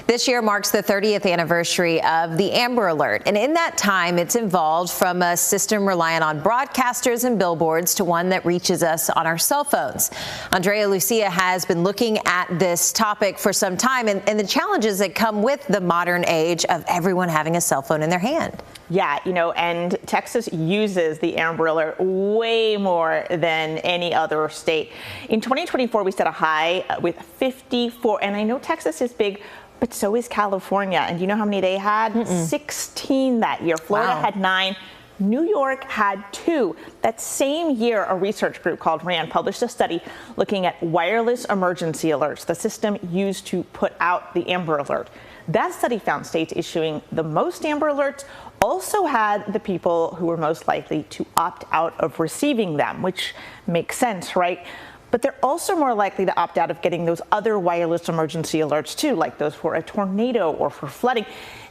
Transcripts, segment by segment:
This year marks the 30th anniversary of the Amber Alert, and in that time, it's evolved from a system reliant on broadcasters and billboards to one that reaches us on our cell phones. Andrea Lucia has been looking at this topic for some time and the challenges that come with the modern age of everyone having a cell phone in their hand. Yeah, and Texas uses the Amber Alert way more than any other state. In 2024, we set a high with 54, and I know Texas is big, but so is California. And do you know how many they had? 16 that year. Florida had 9. New York had 2. That same year, a research group called RAND published a study looking at wireless emergency alerts, the system used to put out the Amber Alert. That study found states issuing the most Amber Alerts also had the people who were most likely to opt out of receiving them, which makes sense, right? But they're also more likely to opt out of getting those other wireless emergency alerts too, like those for a tornado or for flooding.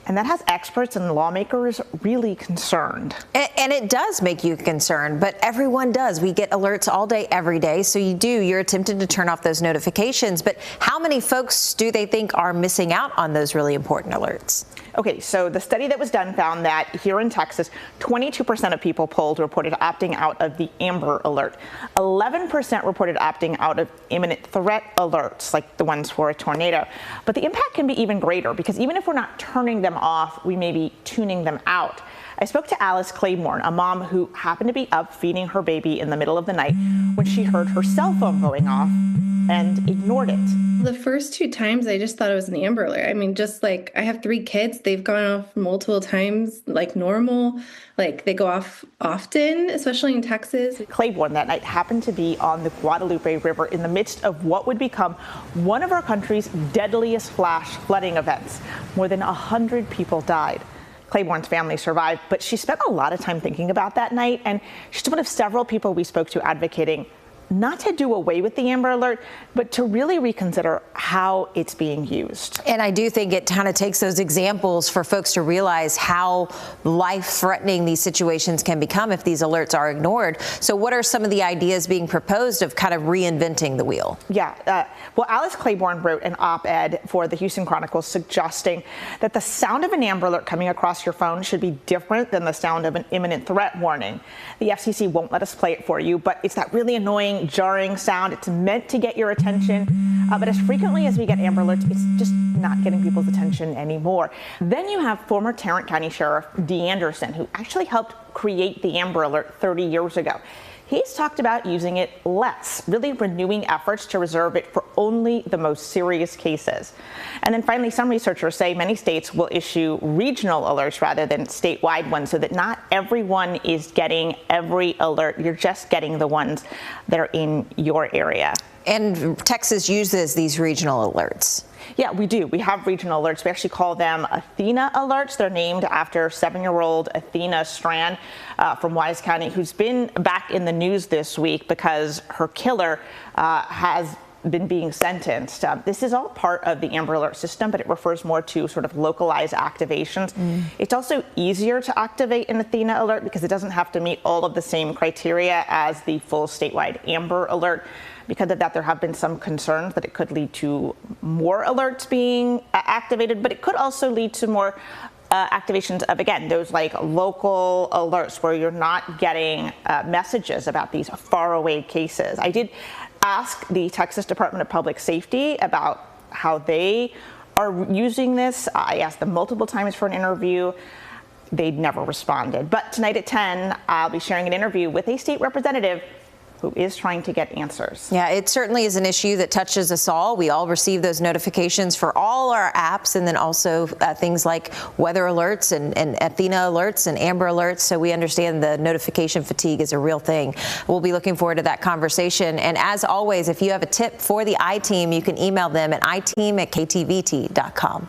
And that has experts and lawmakers really concerned. And it does make you concerned, but everyone does. We get alerts all day, every day. So you're attempting to turn off those notifications. But how many folks do they think are missing out on those really important alerts? Okay, so the study that was done found that here in Texas, 22% of people polled reported opting out of the Amber Alert. 11% reported opting out of imminent threat alerts, like the ones for a tornado. But the impact can be even greater because even if we're not turning them off, we may be tuning them out. I spoke to Alice Claiborne, a mom who happened to be up feeding her baby in the middle of the night when she heard her cell phone going off and ignored it. The first 2 times I just thought it was an Amber Alert. I mean, just like I have 3 kids, they've gone off multiple times, like normal, like they go off often, especially in Texas. Claiborne that night happened to be on the Guadalupe River in the midst of what would become one of our country's deadliest flash flooding events. More than 100 people died. Claiborne's family survived, but she spent a lot of time thinking about that night, and she's one of several people we spoke to advocating not to do away with the Amber Alert, but to really reconsider how it's being used. And I do think it kind of takes those examples for folks to realize how life-threatening these situations can become if these alerts are ignored. So what are some of the ideas being proposed of kind of reinventing the wheel? Yeah, well, Alice Claiborne wrote an op-ed for the Houston Chronicle suggesting that the sound of an Amber Alert coming across your phone should be different than the sound of an imminent threat warning. The FCC won't let us play it for you, but it's that really annoying, jarring sound. It's meant to get your attention, but as frequently as we get Amber Alerts, it's just not getting people's attention anymore. Then you have former Tarrant County Sheriff Dee Anderson, who actually helped create the Amber Alert 30 years ago. He's talked about using it less, really renewing efforts to reserve it for only the most serious cases. And then finally, some researchers say many states will issue regional alerts rather than statewide ones so that not everyone is getting every alert. You're just getting the ones that are in your area. And Texas uses these regional alerts. Yeah, we do. We have regional alerts. We actually call them Athena alerts. They're named after 7-year-old Athena Strand from Wise County, who's been back in the news this week because her killer has been being sentenced. This is all part of the Amber Alert system, but it refers more to sort of localized activations. It's also easier to activate an Athena alert because it doesn't have to meet all of the same criteria as the full statewide Amber Alert. Because of that, there have been some concerns that it could lead to more alerts being activated, but it could also lead to more activations of, again, those like local alerts where you're not getting messages about these faraway cases. I did ask the Texas Department of Public Safety about how they are using this. I asked them multiple times for an interview. They'd never responded. But tonight at 10, I'll be sharing an interview with a state representative who is trying to get answers. Yeah, it certainly is an issue that touches us all. We all receive those notifications for all our apps, and then also things like weather alerts and Athena alerts and Amber alerts. So we understand the notification fatigue is a real thing. We'll be looking forward to that conversation. And as always, if you have a tip for the I-Team, you can email them at iteam@ktvt.com.